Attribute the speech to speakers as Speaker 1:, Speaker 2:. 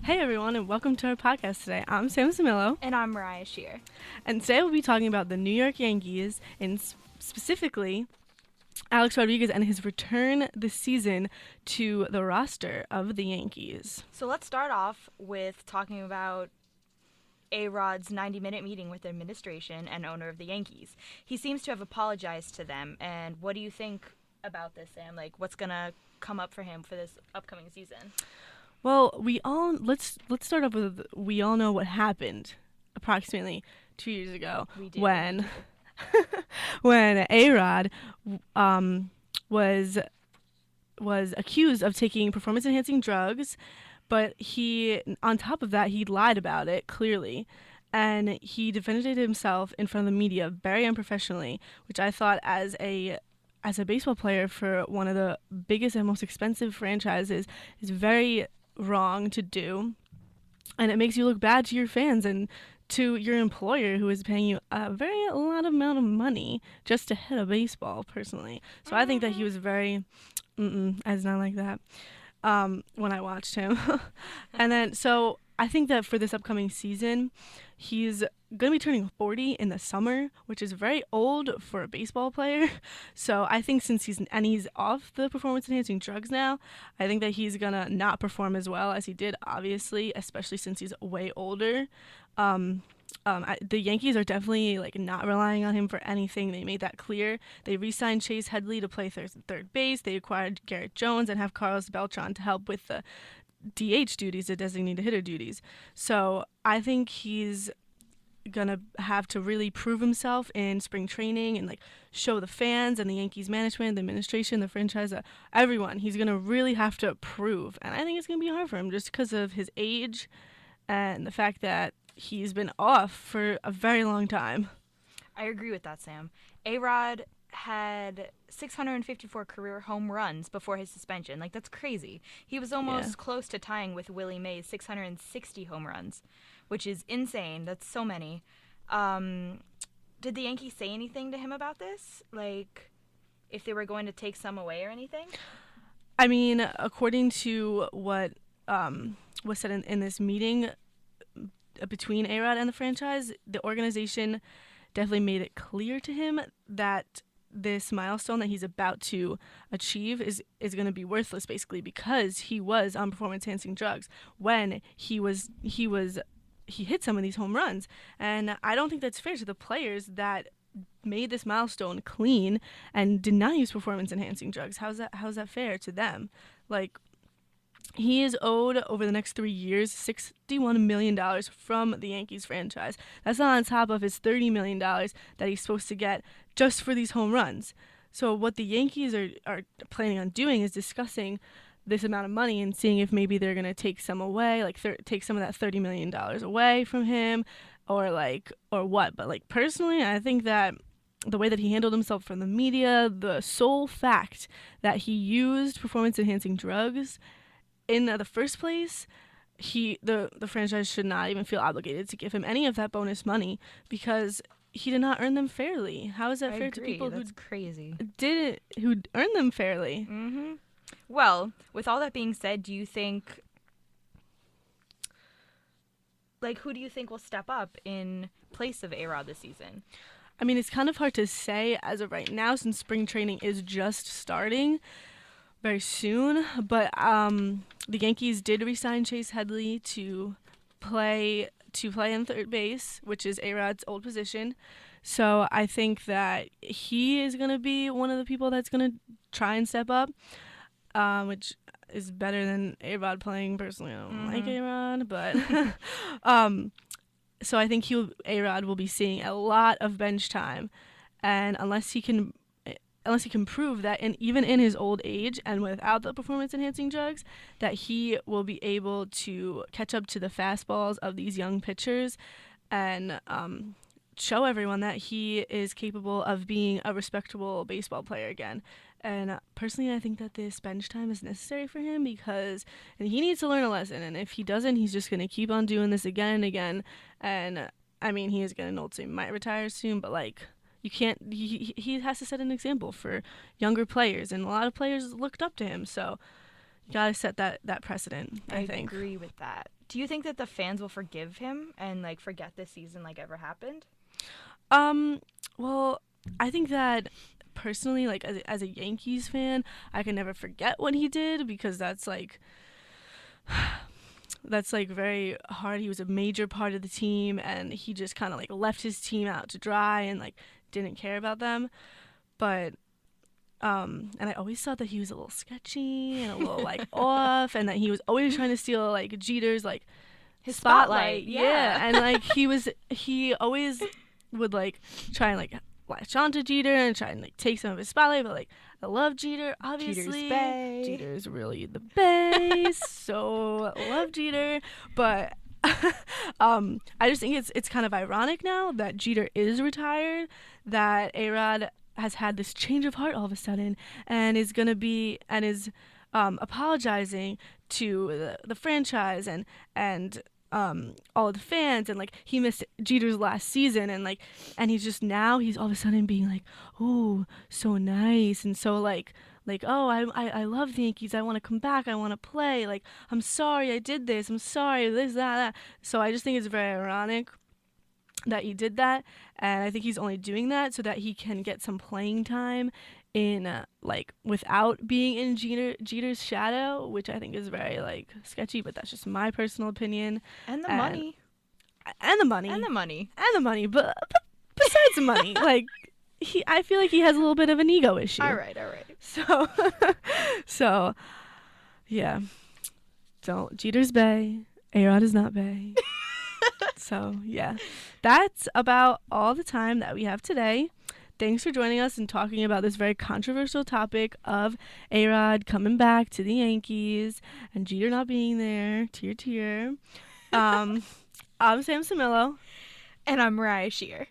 Speaker 1: Hey everyone, and welcome to our podcast today. I'm Sam Cimillo,
Speaker 2: And I'm Mariah Scheer.
Speaker 1: and today we'll be talking about the New York Yankees, and specifically Alex Rodriguez and his return this season to the roster of the Yankees.
Speaker 2: So let's start off with talking about A-Rod's 90-minute meeting with the administration and owner of the Yankees. He seems to have apologized to them, and what do you think about this, Sam? Like, what's going to come up for him for this upcoming season?
Speaker 1: Well, let's start off with we all know what happened approximately 2 years ago
Speaker 2: We do.
Speaker 1: when when A-Rod was accused of taking performance enhancing drugs, but on top of that he lied about it clearly, and he defended himself in front of the media very unprofessionally, which I thought as a baseball player for one of the biggest and most expensive franchises is very wrong to do, and it makes you look bad to your fans and to your employer, who is paying you a lot of amount of money just to hit a baseball, personally. So I think that he was very it's not like that when I watched him. And then so I think that for this upcoming season he's going to be turning 40 in the summer, which is very old for a baseball player. So I think since he's off the performance-enhancing drugs now, I think that he's going to not perform as well as he did, obviously, especially since he's way older. The Yankees are definitely not relying on him for anything. They made that clear. They re-signed Chase Headley to play third base. They acquired Garrett Jones and have Carlos Beltran to help with the DH duties, the designated hitter duties. So I think he's gonna have to really prove himself in spring training and show the fans and the Yankees management, the administration, the franchise, everyone. He's gonna really have to prove, and I think it's gonna be hard for him just because of his age and the fact that he's been off for a very long time.
Speaker 2: I agree with that, Sam. A-Rod had 654 career home runs before his suspension. That's crazy. He was almost close to tying with Willie Mays' 660 home runs, which is insane. That's so many. Did the Yankees say anything to him about this? If they were going to take some away or anything?
Speaker 1: I mean, according to what was said in this meeting between A-Rod and the franchise, the organization definitely made it clear to him that this milestone that he's about to achieve is going to be worthless, basically, because he was on performance-enhancing drugs when he hit some of these home runs. And I don't think that's fair to the players that made this milestone clean and did not use performance-enhancing drugs. How's that fair to them? He is owed, over the next 3 years, $61 million from the Yankees franchise. That's not on top of his $30 million that he's supposed to get just for these home runs. So what the Yankees are planning on doing is discussing this amount of money and seeing if maybe they're going to take some away, take some of that $30 million away from him, or what. But personally, I think that the way that he handled himself from the media, the sole fact that he used performance-enhancing drugs in the first place, the franchise should not even feel obligated to give him any of that bonus money because he did not earn them fairly. How is that fair to people
Speaker 2: That's crazy.
Speaker 1: who earned them fairly?
Speaker 2: Mm-hmm. Well, with all that being said, do you think, who do you think will step up in place of A-Rod this season?
Speaker 1: I mean, it's kind of hard to say as of right now since spring training is just starting very soon, but the Yankees did re-sign Chase Headley to play in third base, which is A-Rod's old position. So I think that he is going to be one of the people that's going to try and step up, which is better than A-Rod playing. Personally, I don't like A-Rod, but so I think A-Rod will be seeing a lot of bench time, and unless he can prove that, and even in his old age and without the performance-enhancing drugs, that he will be able to catch up to the fastballs of these young pitchers and show everyone that he is capable of being a respectable baseball player again. And personally, I think that this bench time is necessary for him because he needs to learn a lesson. And if he doesn't, he's just going to keep on doing this again and again. And, I mean, he is getting old, so he might retire soon, but, you can't. He has to set an example for younger players, and a lot of players looked up to him. So you gotta set that precedent. I think.
Speaker 2: Agree with that. Do you think that the fans will forgive him and like forget this season like ever happened?
Speaker 1: Well, I think that personally, like as a Yankees fan, I can never forget what he did because that's like very hard. He was a major part of the team, and he just kind of like left his team out to dry and like didn't care about them. But and I always thought that he was a little sketchy and a little like off, and that he was always trying to steal like Jeter's like
Speaker 2: His
Speaker 1: spotlight.
Speaker 2: yeah.
Speaker 1: And like he always would like try and like latch onto Jeter and try and like take some of his spotlight, but like I love Jeter, obviously.
Speaker 2: Jeter's bae.
Speaker 1: Jeter's really the base. So love Jeter. But I just think it's kind of ironic now that Jeter is retired, that A-Rod has had this change of heart all of a sudden and is apologizing to the franchise and all of the fans, and like he missed Jeter's last season, and he's all of a sudden being like, oh, so nice, and so like oh, I love the Yankees, I want to come back, I want to play, like I'm sorry I did this, I'm sorry this that. So I just think it's very ironic that he did that, and I think he's only doing that so that he can get some playing time in like without being in Jeter's shadow, which I think is very like sketchy, but that's just my personal opinion.
Speaker 2: And the money.
Speaker 1: And the money.
Speaker 2: And the money.
Speaker 1: And the money. But besides the money, like I feel like he has a little bit of an ego issue.
Speaker 2: All right.
Speaker 1: So yeah. Jeter's bae. A-Rod is not bae. So yeah. That's about all the time that we have today. Thanks for joining us and talking about this very controversial topic of A-Rod coming back to the Yankees and Jeter not being there. Tear. I'm Sam Cimillo.
Speaker 2: And I'm Mariah Scheer.